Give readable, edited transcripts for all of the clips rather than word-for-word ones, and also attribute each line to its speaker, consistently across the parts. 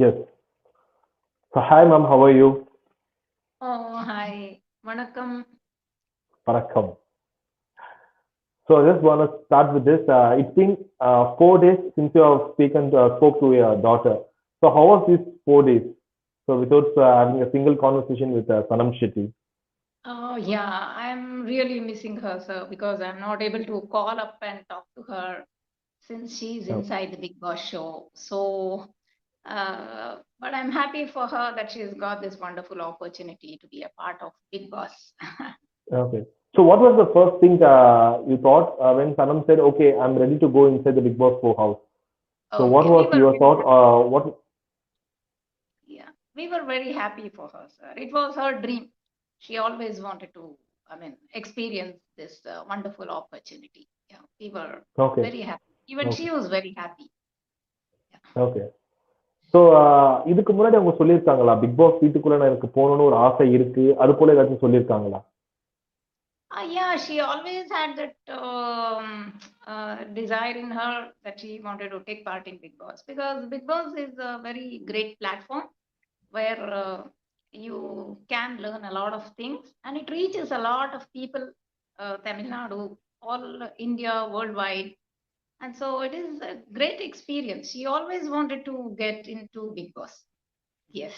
Speaker 1: Yes. So hi ma'am, how are you?
Speaker 2: Oh, hi. வணக்கம்.
Speaker 1: Vanakkam. So I just want to start with this. It's been 4 days since you have spoke to your daughter. So how was these 4 days? So without having a single conversation with Sanam Shetty.
Speaker 2: Oh, yeah, I'm really missing her, sir, because I'm not able to call up and talk to her since she's
Speaker 1: Oh,
Speaker 2: inside the Big Boss show. So, but I'm happy for her that she's got this wonderful opportunity to be a part of Big Boss.
Speaker 1: okay. So what was the first thing you thought when Sanam said, "Okay, I'm ready to go inside the Big Boss 4 house"? So what
Speaker 2: Okay, we
Speaker 1: was
Speaker 2: were
Speaker 1: your
Speaker 2: very
Speaker 1: thought?
Speaker 2: happy.
Speaker 1: What?
Speaker 2: Yeah, we were very happy for her, sir. It was her dream. She always wanted to, experience this wonderful opportunity. Yeah, we were
Speaker 1: Okay.
Speaker 2: very happy. Even
Speaker 1: Okay.
Speaker 2: she was very happy. Yeah.
Speaker 1: Okay. So இதுக்கு முன்னாடி அவங்க சொல்லியிருக்காங்களா big Boss வீட்டுக்குள்ள நான் எனக்கு போகணும்னு ஒரு ஆசை இருக்கு அது போல ஏதாச்சும் சொல்லியிருக்காங்களா?
Speaker 2: Yeah, she always had that desire in her that she wanted to take part in Big Boss because Big Boss is a very great platform where you can learn a lot of things and it reaches a lot of people, Tamil Nadu, all India, worldwide. And so it is a great experience. She always wanted to get into Big Boss. Yes.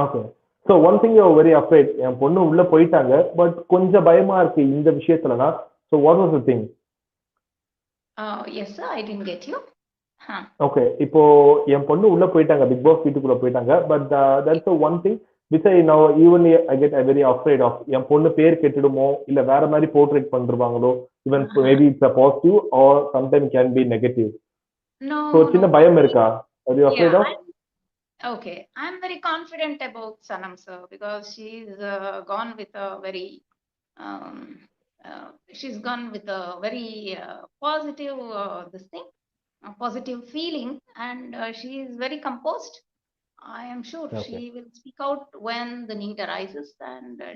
Speaker 1: Okay. So one thing you very afraid என் பொண்ணு உள்ள போயிட்டாங்க but கொஞ்சம் பயமா இருக்கு இந்த விஷயத்துலனா. So what was the thing?
Speaker 2: Yes, sir, I didn't get you. Huh.
Speaker 1: Okay. இப்போ என் பொண்ணு உள்ள போயிட்டாங்க பிக் பாஸ் வீட்டுக்குள்ள போயிட்டாங்க but that's one thing which I now even I get very afraid of என் பொண்ணு பேர் கெட்டுடுமோ இல்ல வேற மாதிரி போர்ட்ரேட் பண்ணிருவாங்களோ even
Speaker 2: Uh-huh.
Speaker 1: Maybe it's a positive or sometime can be negative. So
Speaker 2: No,
Speaker 1: சின்ன
Speaker 2: no.
Speaker 1: பயம் இருக்கா? Are you afraid
Speaker 2: Yeah,
Speaker 1: of?
Speaker 2: okay, I'm very confident about Sanam sir because um, she's gone with a very positive positive feeling, and she is very composed. I am sure
Speaker 1: okay.
Speaker 2: she will speak out when the need arises, and uh,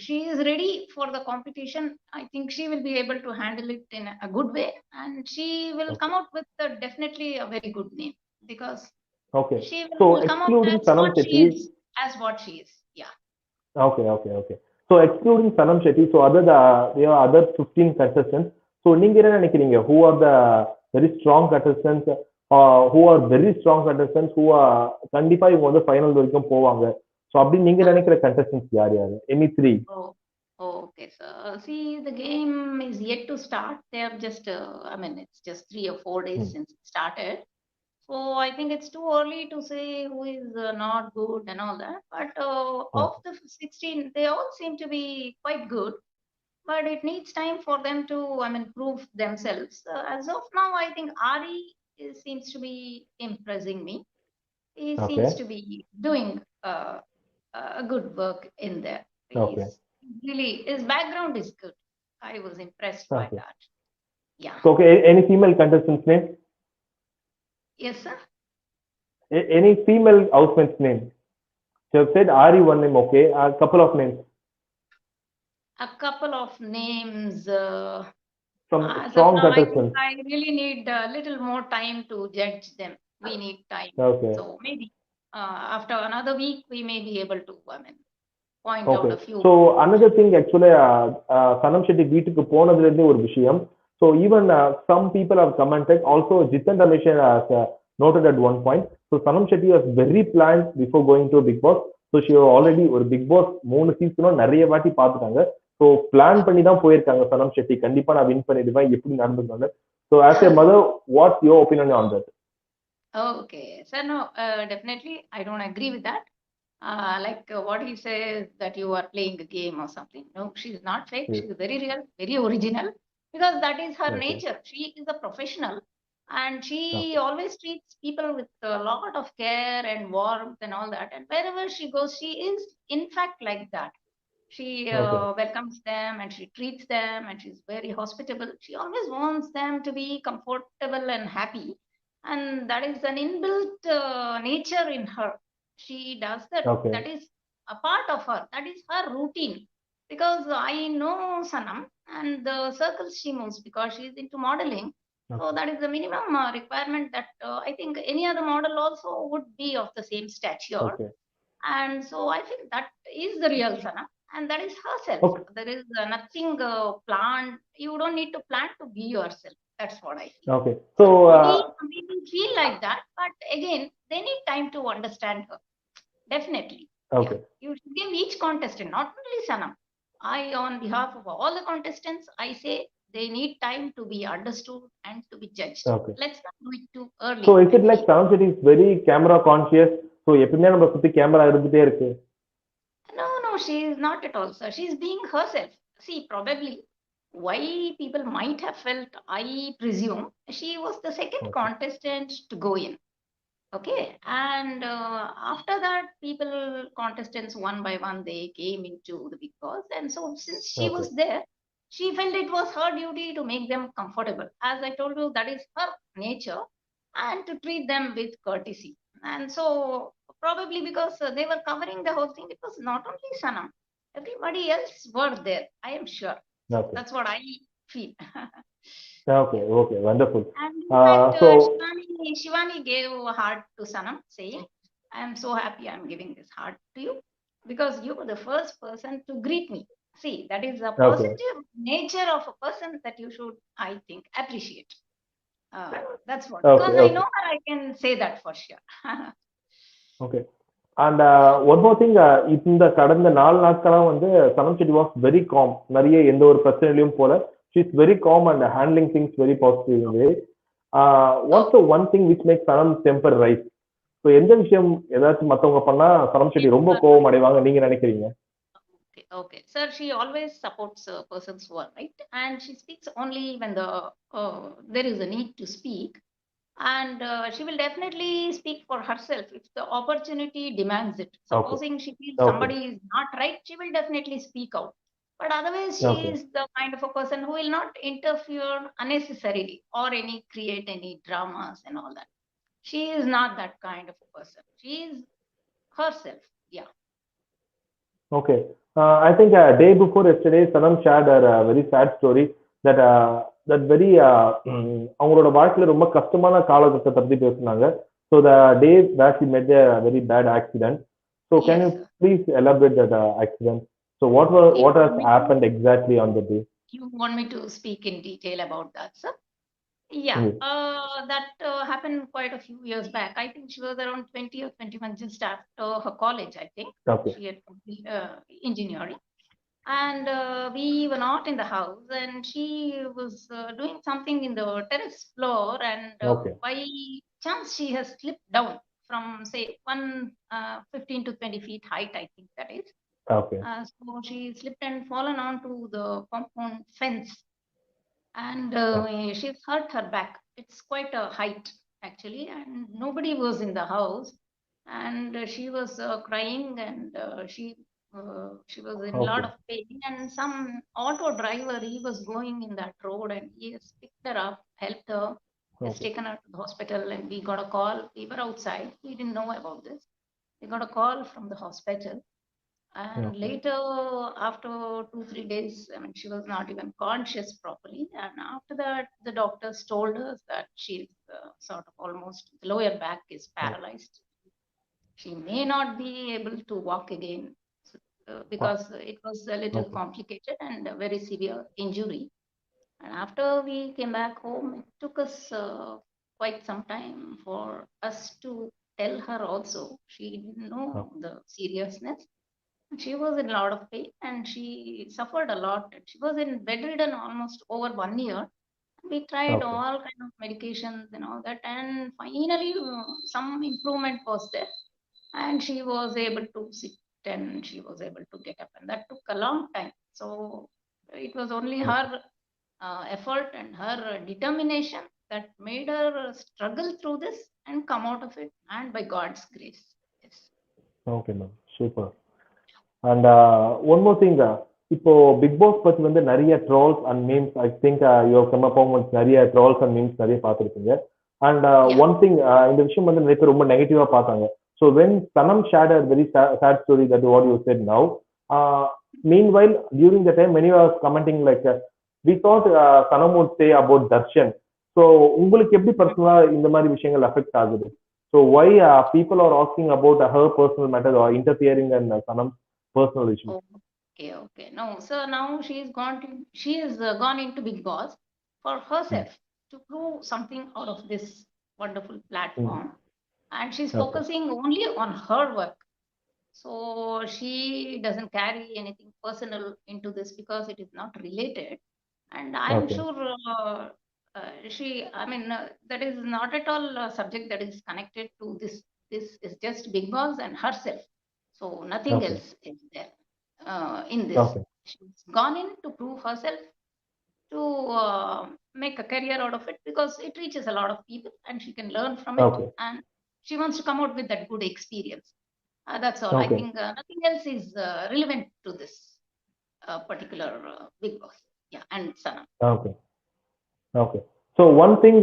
Speaker 2: she is ready for the competition. I think she will be able to handle it in a good way, and she will come
Speaker 1: okay.
Speaker 2: out with definitely a very good name because
Speaker 1: Okay.
Speaker 2: she
Speaker 1: So
Speaker 2: will come out
Speaker 1: excluding
Speaker 2: as
Speaker 1: Sanam
Speaker 2: what she
Speaker 1: Shetty,
Speaker 2: is, as what she is. Yeah.
Speaker 1: okay, okay, okay. So excluding Sanam Shetty, so there are other 15 contestants. So நீங்க என்ன நினைக்கிறீங்க? Who are the very strong contestants? Who are very strong contestants? Who are கண்டிப்பா இவங்க வந்து final வரைக்கும் போவாங்க. So அப்படி நீங்க நினைக்கிற contestants யார் யாரு? Any three?
Speaker 2: Oh, okay. So, see, the game is yet to start. They have just, it's just 3 or 4 days
Speaker 1: Hmm.
Speaker 2: since it started. So, I think it's too early to say who is not good and all that. But of
Speaker 1: Okay.
Speaker 2: the 16, they all seem to be quite good. But it needs time for them to, prove themselves. As of now, I think seems to be impressing me. He seems
Speaker 1: Okay.
Speaker 2: to be doing a good work in there.
Speaker 1: Okay.
Speaker 2: His background is good. I was impressed by
Speaker 1: Okay.
Speaker 2: that. Yeah.
Speaker 1: So okay, any female contestants name?
Speaker 2: Yes, sir.
Speaker 1: Any female housemates name? So you have said Ari one name, okay. A couple of names.
Speaker 2: A couple of names.
Speaker 1: Some
Speaker 2: As of
Speaker 1: strong
Speaker 2: now, I think
Speaker 1: contestants.
Speaker 2: I really need a little more time to judge them. We need time.
Speaker 1: Okay.
Speaker 2: So maybe after another week, we may be able to, point out
Speaker 1: okay.
Speaker 2: a few.
Speaker 1: So another thing actually Sanam Shetty வீட்டுக்கு போனதுலேருந்தே ஒரு விஷயம். So even some people have commented also Jithan Ramesh noted at one point. So Sanam Shetty was very plan before going to Big Boss. So she already ஒரு Big Boss 3 சீசனும் நிறைய வாட்டி பார்த்துட்டாங்க. So plan பண்ணி தான் போயிருக்காங்க சனம் ஷெட்டி. கண்டிப்பா நான் வின் பண்ணிடுவேன் எப்படி நடந்துருக்காங்க. So as a mother what's your opinion on that?
Speaker 2: Okay. So no, definitely, I don't agree with that. What he says that you are playing a game or something. No, she's not fake.
Speaker 1: Yes.
Speaker 2: She's very real, very original because that is her
Speaker 1: okay.
Speaker 2: nature. She is a professional and she
Speaker 1: okay.
Speaker 2: always treats people with a lot of care and warmth and all that. And wherever she goes, she is in fact like that. She
Speaker 1: okay.
Speaker 2: welcomes them and she treats them and she's very hospitable. She always wants them to be comfortable and happy. And that is an inbuilt nature in her. She does that.
Speaker 1: Okay.
Speaker 2: That is a part of her. That is her routine. Because I know Sanam. and the circles she moves because she is into modeling. So
Speaker 1: Okay.
Speaker 2: that is the minimum requirement that I think any other model also would be of the same stature.
Speaker 1: Okay.
Speaker 2: And so I think that is the real Sana, and that is herself.
Speaker 1: Okay.
Speaker 2: There is nothing planned. You don't need to plan to be yourself. That's what I feel.
Speaker 1: Okay.
Speaker 2: So
Speaker 1: So,
Speaker 2: maybe some people feel like that, but again, they need time to understand her. Definitely. Yeah.
Speaker 1: okay.
Speaker 2: You should give each contestant, not only Sanam. On behalf of all the contestants, I say they need time to be understood and to be judged.
Speaker 1: Okay.
Speaker 2: Let's not do it too
Speaker 1: So,
Speaker 2: early,
Speaker 1: is
Speaker 2: I
Speaker 1: it like
Speaker 2: feel.
Speaker 1: Sanam Shetty is very camera conscious? So, எப்பவுமே நம்ம சுத்தி camera இருந்துட்டே இருக்கு.
Speaker 2: No, no, she is not at all, sir. She is being herself. See, probably why people might have felt, I presume, she was the second
Speaker 1: Okay.
Speaker 2: contestant to go in. Okay, and after that, contestants one by one, they came into the Big Boss, and so since she
Speaker 1: Okay.
Speaker 2: was there, she felt it was her duty to make them comfortable. As I told you, that is her nature, and to treat them with courtesy. And so, probably because they were covering the whole thing, it was not only Sanam, everybody else were there. I am sure.
Speaker 1: Okay.
Speaker 2: That's what I feel.
Speaker 1: Okay.
Speaker 2: Yeah.
Speaker 1: Okay. Wonderful.
Speaker 2: And in fact,
Speaker 1: So,
Speaker 2: Shivani gave a heart to Sanam, saying, I am so happy I'm giving this heart to you because you were the first person to greet me. See, that is a
Speaker 1: okay.
Speaker 2: positive nature of a person that you should, I think, appreciate. That's what.
Speaker 1: Okay.
Speaker 2: Because I know
Speaker 1: Okay.
Speaker 2: her, I can say that for sure.
Speaker 1: Okay. And one more thing, இந்த கடந்த 4 நாட்களா வந்து சனம் Shetty was very com. நிறைய எந்த ஒரு பிரச்சனையிலும் போல. She is very calm and handling things very positively. What's
Speaker 2: Oh,
Speaker 1: the one thing which makes Sanam temper rise? So எந்த விஷயம் ஏதாச்சும் மத்தவங்க பண்ணா சனம் செட்டி ரொம்ப
Speaker 2: temper.
Speaker 1: கோவம் அடைவாங்க நீங்க நினைக்கிறீங்க?
Speaker 2: Okay, okay. Sir, she always supports persons who are right, and she speaks only when there is a need to speak. And she will definitely speak for herself if the opportunity demands it.
Speaker 1: Okay.
Speaker 2: Supposing she feels
Speaker 1: Okay.
Speaker 2: somebody is not right, she will definitely speak out. But otherwise, she
Speaker 1: Okay.
Speaker 2: is the kind of a person who will not interfere unnecessarily or create any dramas and all that. She is not that kind of a person. She is herself. Yeah.
Speaker 1: Okay. I think day before yesterday, Sanam shared a very sad story that that very அவங்களோட வாழ்க்கையில ரொம்ப கஷ்டமான காலகட்டத்தை பத்தி பேசுனாங்க. So the day that she met a very bad accident. So can you
Speaker 2: Yes, sir.
Speaker 1: please elaborate that accident? So
Speaker 2: You
Speaker 1: what has
Speaker 2: want me to
Speaker 1: happened exactly on the day?
Speaker 2: you want me to speak in detail about that, sir? Yeah,
Speaker 1: Yes.
Speaker 2: that happened quite a few years back. I think she was around 20 or 21 just after her college, I think.
Speaker 1: Okay.
Speaker 2: She had completed engineering. And we were not in the house, and she was doing something in the terrace floor. And
Speaker 1: Okay.
Speaker 2: by chance, she has slipped down from, say, 15 to 20 feet height, I think that is.
Speaker 1: Okay.
Speaker 2: So she slipped and fallen onto the compound fence, and she's hurt her back. It's quite a height actually, and nobody was in the house, and she was crying, and she was in a lot
Speaker 1: Okay.
Speaker 2: of pain. And some auto driver, he was going in that road, and he has picked her up, helped her, has
Speaker 1: Okay.
Speaker 2: taken her to the hospital, and we got a call. We were outside, we didn't know about this. We got a call from the hospital, and
Speaker 1: Okay.
Speaker 2: later, after 2, 3 days, I mean, she was not even conscious properly. And after that, the doctors told us that she's sort of almost, the lower back is paralyzed. She may not be able to walk again because it was a little
Speaker 1: Okay.
Speaker 2: complicated and a very severe injury. And after we came back home, it took us quite some time for us to tell her also. She didn't know the seriousness. She was in a lot of pain and she suffered a lot. She was in bedridden almost over 1 year. We tried
Speaker 1: Okay.
Speaker 2: all kind of medications and all that, and finally some improvement was there, and she was able to sit and she was able to get up, and that took a long time. So it was only
Speaker 1: Okay.
Speaker 2: her effort and her determination that made her struggle through this and come out of it, and by God's grace. Yes.
Speaker 1: Okay, ma'am. Super. And one more thing, இப்போ big pass பத்தி வந்து நிறைய trolls and memes I think you come up நிறைய trolls and memes நிறைய பார்த்துருப்பீங்க. And
Speaker 2: Yeah.
Speaker 1: One thing இந்த விஷயம் வந்து நிறைய பேர் ரொம்ப நெகட்டிவா பார்த்தாங்க. So when Sanam shared a very sad story that what you said now meanwhile during the time many was commenting like we thought Sanam would say about Darshan. So உங்களுக்கு எப்படி பர்சனலா இந்த மாதிரி விஷயங்கள் அஃபெக்ட் ஆகுது? So why people are asking about her personal matters or interfering in Sanam's personal issues?
Speaker 2: Oh, okay, okay. No, so now she has gone into Big Boss for
Speaker 1: Mm.
Speaker 2: herself to prove something out of this wonderful
Speaker 1: Mm.
Speaker 2: platform, and she's
Speaker 1: Okay.
Speaker 2: focusing only on her work. So she doesn't carry anything personal into this because it is not related. And I'm
Speaker 1: Okay.
Speaker 2: sure that is not at all a subject that is connected to this. This is just Big Boss and herself. So nothing
Speaker 1: Okay.
Speaker 2: else is there in this.
Speaker 1: Okay.
Speaker 2: She's gone in to prove herself, to make a career out of it because it reaches a lot of people and she can learn from it.
Speaker 1: Okay.
Speaker 2: And she wants to come out with that good experience. That's all. I
Speaker 1: Okay.
Speaker 2: think nothing else is relevant to this particular Big Boss. Yeah, and Sanam.
Speaker 1: Okay. Okay. So one thing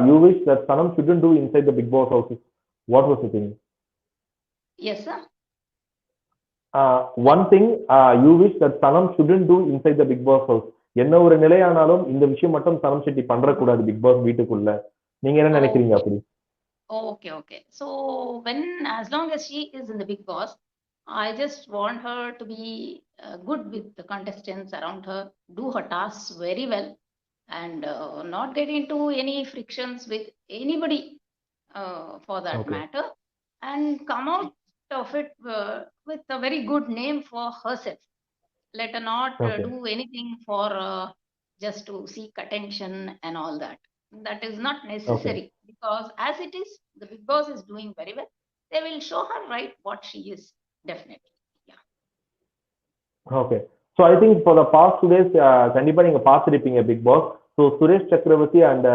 Speaker 1: you wish that Sanam shouldn't do inside the Big Boss house is what was the thing?
Speaker 2: Yes, sir.
Speaker 1: One thing you wish that Sanam shouldn't do inside the Big Boss house. என்ன ஒரு நிலையானாலும் இந்த விஷயம் மட்டும் சனம் Shetty பண்றக்கூடாது big Boss வீட்டுக்குள்ள. நீங்க என்ன நினைக்கிறீங்க
Speaker 2: Okay,
Speaker 1: அப்படி?
Speaker 2: okay, okay. So as long as she is in the Big Boss, I just want her to be good with the contestants around her, do her tasks very well, and not get into any frictions with anybody for that
Speaker 1: Okay.
Speaker 2: matter, and come out of it with a very good name for herself. Let her not
Speaker 1: Okay.
Speaker 2: do anything for just to seek attention and all that. That is not
Speaker 1: Okay.
Speaker 2: necessary because as it is, the Big Boss is doing very well. They will show her right what she is, definitely. Yeah.
Speaker 1: Okay. So I think for the past 2 days கண்டிப்பா நீங்க பார்த்துருப்பீங்க big Boss. So Suresh சக்கரவர்த்தி and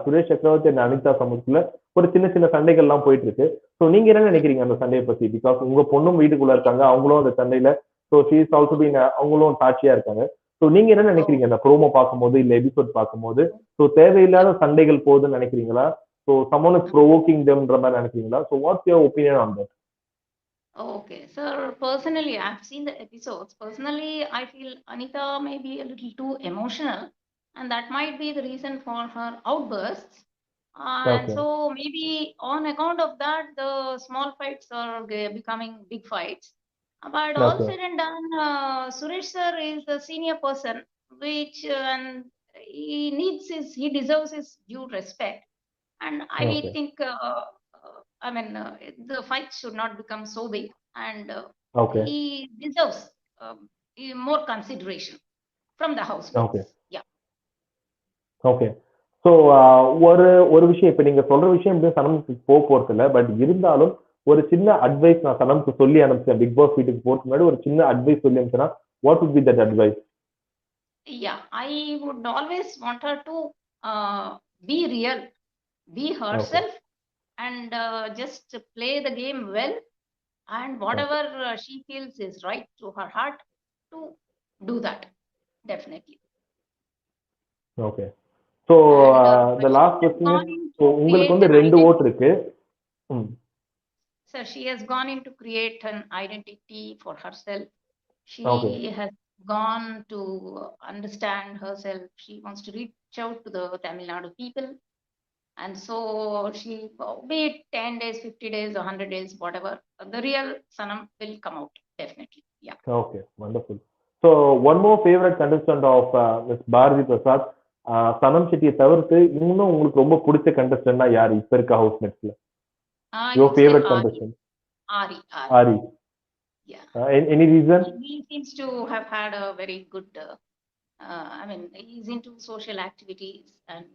Speaker 1: Suresh சக்கரவர்த்தி and Anitha சமூகத்துல ஒரு சின்ன சின்ன சண்டைகள்லாம் போயிட்டு இருக்கு. ஸோ நீங்க என்ன நினைக்கிறீங்க அந்த சண்டையை பத்தி? பிகாஸ் உங்க பொண்ணும் வீட்டுக்குள்ள இருக்காங்க, அவங்களும் அந்த சண்டையில so she is also been அவங்களும் சாட்சியா இருக்காங்க. ஸோ நீங்க என்ன
Speaker 2: Oh,
Speaker 1: நினைக்கிறீங்க அந்த ப்ரோமோ பார்க்கும்போது இல்ல எபிசோட் பார்க்கும்போது? ஸோ தேவையில்லாத சண்டைகள் போகுதுன்னு நினைக்கிறீங்களா? ஸோ சம்மன் இஸ் ப்ரோவோக்கிங் தெம்ன்ற மாதிரி நினைக்கிறீங்களா? So what's your opinion on that?
Speaker 2: okay. So personally, I've seen the episodes. Personally, I feel Anita may be a little too emotional, and that might be the reason for her outbursts. And
Speaker 1: okay.
Speaker 2: so maybe on account of that, the small fights are becoming big fights. But all
Speaker 1: okay.
Speaker 2: said and done, Suresh sir is a senior person, which and he deserves his due respect. And I
Speaker 1: okay.
Speaker 2: think, the fight should not become so big, and
Speaker 1: okay.
Speaker 2: he deserves more consideration from the
Speaker 1: okay.
Speaker 2: housemates. Yeah.
Speaker 1: Okay. So ஒரு ஒரு விஷயம் இப்ப நீங்க சொல்ற விஷயம் எப்படி சனமுக்கு போறது இல்ல. பட் இருந்தாலும் ஒரு சின்ன அட்வைஸ் நான் சனமுக்கு சொல்லி அனுப்பிச்சேன். பிக் பாஸ் வீட்டுக்கு போறதுக்கு முன்னாடி ஒரு சின்ன அட்வைஸ் சொல்லி அனுப்பிச்சேன்னா what would be that advice?
Speaker 2: Yeah, I would always want her to be real, be
Speaker 1: okay.
Speaker 2: herself, and just play the game well. And whatever
Speaker 1: okay.
Speaker 2: she feels is right to her heart, to do that, definitely.
Speaker 1: Okay. So
Speaker 2: And
Speaker 1: the
Speaker 2: she
Speaker 1: last
Speaker 2: has
Speaker 1: question is
Speaker 2: gone in
Speaker 1: so
Speaker 2: to
Speaker 1: உங்களுக்கு
Speaker 2: create
Speaker 1: வந்து
Speaker 2: an
Speaker 1: 2
Speaker 2: identity.
Speaker 1: Vote இருக்கு. ம்.
Speaker 2: So she has gone in to create an identity for herself.
Speaker 1: Okay.
Speaker 2: She has gone to understand herself. She wants to reach out to the Tamil Nadu people. And so she, be it 10 days, 50 days, or 100 days, whatever, the real Sanam will come out, definitely. Yeah.
Speaker 1: Okay. Wonderful. So one more favourite contestant of miss Bharathi Prasad, Sanam செட்டியை தவிர்த்து இன்னும் உங்களுக்கு ரொம்ப பிடிச்ச கண்டஸ்டன்ட்னா யாரு இப்ப இருக்க ஹவுஸ்மேட்ஸ்ல?
Speaker 2: I
Speaker 1: your
Speaker 2: would say
Speaker 1: favourite
Speaker 2: Ari.
Speaker 1: Contestant?
Speaker 2: Ari.
Speaker 1: Aari.
Speaker 2: Yeah.
Speaker 1: Any reason?
Speaker 2: He seems to have had a very good, he's into social activities, and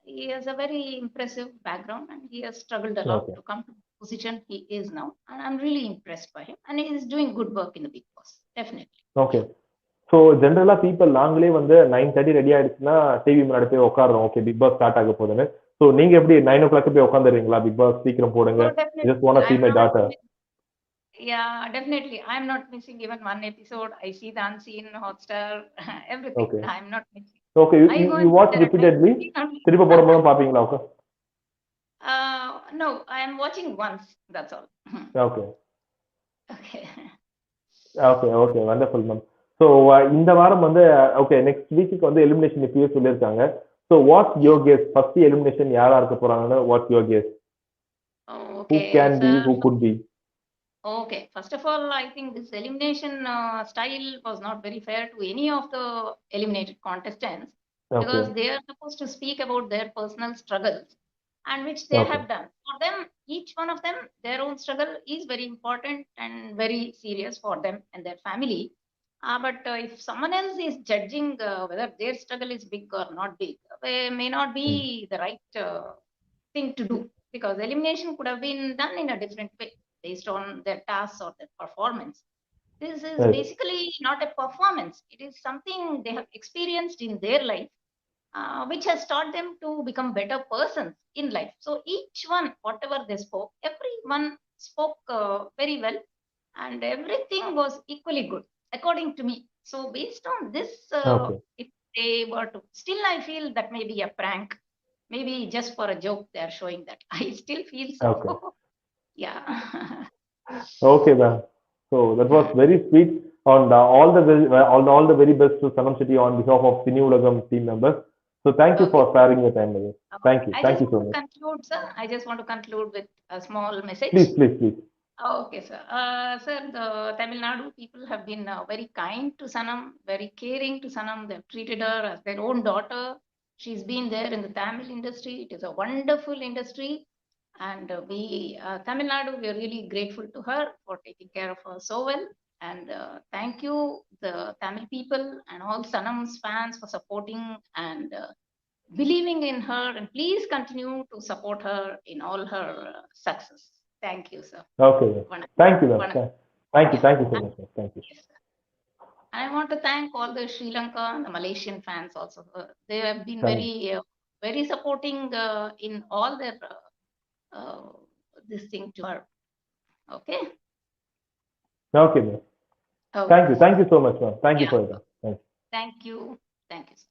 Speaker 2: he has a very impressive background, and he has struggled a lot
Speaker 1: okay.
Speaker 2: to come to the position he is now. And I'm really impressed by him. And he is doing good work in the Big Boss, definitely.
Speaker 1: Okay.
Speaker 2: Yeah.
Speaker 1: So ஜென்ரலா people நாங்களே வந்து 9:30 ready ஆயிடுச்சுன்னா TV முன்னாடி போய் உட்காடுறோம். Okay big pass start ஆக போகுதுன்னு. So நீங்க எப்படி 9 o'clock போய் உட்காந்துருவீங்களா? பிக் பாஸ் சீக்கிரம் போடுங்க,
Speaker 2: So definitely,
Speaker 1: just want to see
Speaker 2: I'm
Speaker 1: my
Speaker 2: not.
Speaker 1: daughter.
Speaker 2: Yeah, definitely. I'm not missing even one episode. I see the unseen, Hotstar, everything.
Speaker 1: Okay.
Speaker 2: I'm not missing.
Speaker 1: Okay.
Speaker 2: I go
Speaker 1: you
Speaker 2: and sit
Speaker 1: watch
Speaker 2: there at my
Speaker 1: repeatedly?
Speaker 2: TV only.
Speaker 1: திருப்பி போடும்போதும் பாப்பீங்களா? Okay.
Speaker 2: No, I am watching once. That's all.
Speaker 1: Okay.
Speaker 2: Okay.
Speaker 1: Okay. Okay. Wonderful ma'am. So இந்த வாரம் வந்து okay next வீக்குக்கு வந்து elimination இப்பயே சொல்லியிருக்காங்க. So what's
Speaker 2: Yeah.
Speaker 1: Your guess? First elimination யாரா இருக்க போறாங்கன்னு what's your guess? Who
Speaker 2: Okay,
Speaker 1: can be?
Speaker 2: sir.
Speaker 1: Who could be?
Speaker 2: Okay, first of all, I think this elimination style was not very fair to any of the eliminated contestants
Speaker 1: Okay.
Speaker 2: because they are supposed to speak about their personal struggles and which they
Speaker 1: Okay.
Speaker 2: have done. For them, each one of them, their own struggle is very important and very serious for them and their family. But if someone else is judging whether their struggle is big or not big, may not
Speaker 1: Mm.
Speaker 2: be the right thing to do because elimination could have been done in a different way based on their tasks or their performance. This is
Speaker 1: Right.
Speaker 2: basically not a performance, it is something they have experienced in their life, which has taught them to become better persons in life. So, each one, whatever they spoke, everyone spoke very well and everything was equally good, according to me. So, based on this,
Speaker 1: Okay.
Speaker 2: if they were to, still, I feel that may be a prank. Maybe just for a joke, they are showing that. I still feel
Speaker 1: Okay.
Speaker 2: so. Yeah.
Speaker 1: Okay, then. So that was
Speaker 2: Hmm.
Speaker 1: very sweet. And all the very best to Sanam Shetty on behalf of Cineulagam team members. So thank you
Speaker 2: Okay.
Speaker 1: for sharing your time with us. Thank you.
Speaker 2: I
Speaker 1: Thank
Speaker 2: just
Speaker 1: you so
Speaker 2: want to
Speaker 1: much.
Speaker 2: conclude, sir. I just want to conclude with a small message.
Speaker 1: Please, please, please.
Speaker 2: Okay, sir. Sir, the Tamil Nadu people have been very kind to Sanam, very caring to Sanam. They've treated her as their own daughter. She's been there in the Tamil industry. It is a wonderful industry. And Tamil Nadu, we are really grateful to her for taking care of her so well. And thank you, the Tamil people and all Sanam's fans for supporting and believing in her. And please continue to support her in all her success. Thank you, sir.
Speaker 1: Okay. Then.
Speaker 2: Vana-
Speaker 1: Thank you, then.
Speaker 2: vana-
Speaker 1: Thank you.
Speaker 2: Yeah.
Speaker 1: Thank you so much. Sir. Thank you.
Speaker 2: Yes, sir. And I want to thank all the Sri Lanka and the Malaysian fans also. They have been
Speaker 1: Thank you.
Speaker 2: very supporting in all their uh, this thing to her. Okay.
Speaker 1: Okay, then. Thank
Speaker 2: Okay,
Speaker 1: you.
Speaker 2: sir.
Speaker 1: Thank you so much, ma'am. Thank you
Speaker 2: Yeah.
Speaker 1: for your time. Thank you.
Speaker 2: Thank you. Thank you, sir.